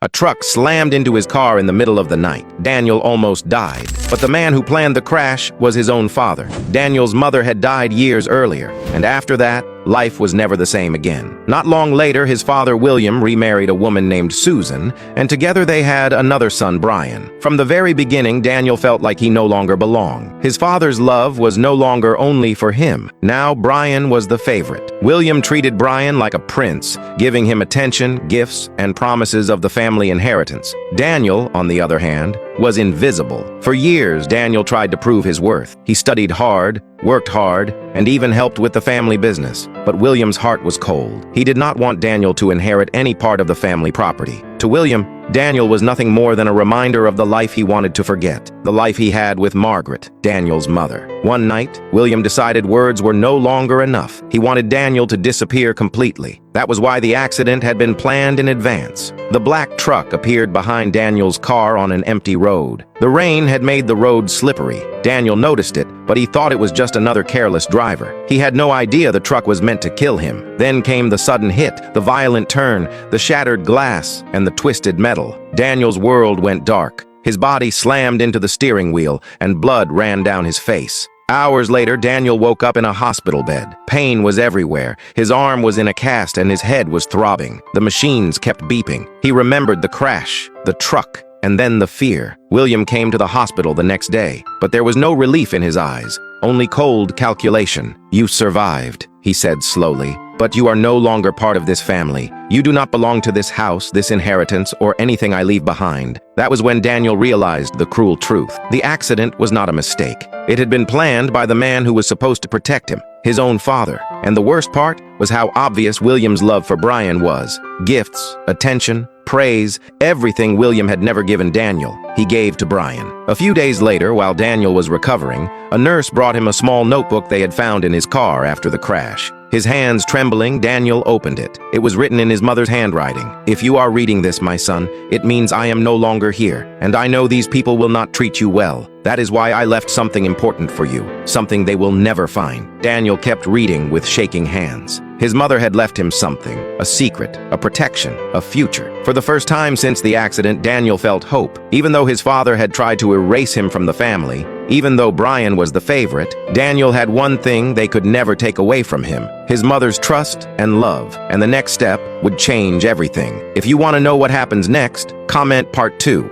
A truck slammed into his car in the middle of the night. Daniel almost died, but the man who planned the crash was his own father. Daniel's mother had died years earlier, and after that, life was never the same again. Not long later, his father, William, remarried a woman named Susan, and together they had another son, Brian. From the very beginning, Daniel felt like he no longer belonged. His father's love was no longer only for him. Now, Brian was the favorite. William treated Brian like a prince, giving him attention, gifts, and promises of the family inheritance. Daniel, on the other hand, was invisible. For years, Daniel tried to prove his worth. He studied hard, worked hard, and even helped with the family business. But William's heart was cold. He did not want Daniel to inherit any part of the family property. To William, Daniel was nothing more than a reminder of the life he wanted to forget, the life he had with Margaret, Daniel's mother. One night, William decided words were no longer enough. He wanted Daniel to disappear completely. That was why the accident had been planned in advance. The black truck appeared behind Daniel's car on an empty road. The rain had made the road slippery. Daniel noticed it, but he thought it was just another careless driver. He had no idea the truck was meant to kill him. Then came the sudden hit, the violent turn, the shattered glass, and the twisted metal. Daniel's world went dark. His body slammed into the steering wheel, and blood ran down his face. Hours later, Daniel woke up in a hospital bed. Pain was everywhere. His arm was in a cast and his head was throbbing. The machines kept beeping. He remembered the crash, the truck, and then the fear. William came to the hospital the next day, but there was no relief in his eyes, only cold calculation. "You survived," he said slowly, "but you are no longer part of this family. You do not belong to this house, this inheritance, or anything I leave behind." That was when Daniel realized the cruel truth. The accident was not a mistake. It had been planned by the man who was supposed to protect him, his own father. And the worst part was how obvious William's love for Brian was. Gifts, attention, praise, everything William had never given Daniel, he gave to Brian. A few days later, while Daniel was recovering, a nurse brought him a small notebook they had found in his car after the crash. His hands trembling, Daniel opened it. It was written in his mother's handwriting. "If you are reading this, my son, it means I am no longer here, and I know these people will not treat you well. That is why I left something important for you, something they will never find." Daniel kept reading with shaking hands. His mother had left him something, a secret, a protection, a future. For the first time since the accident, Daniel felt hope. Even though his father had tried to erase him from the family, even though Brian was the favorite, Daniel had one thing they could never take away from him: his mother's trust and love. And the next step would change everything. If you want to know what happens next, comment part 2.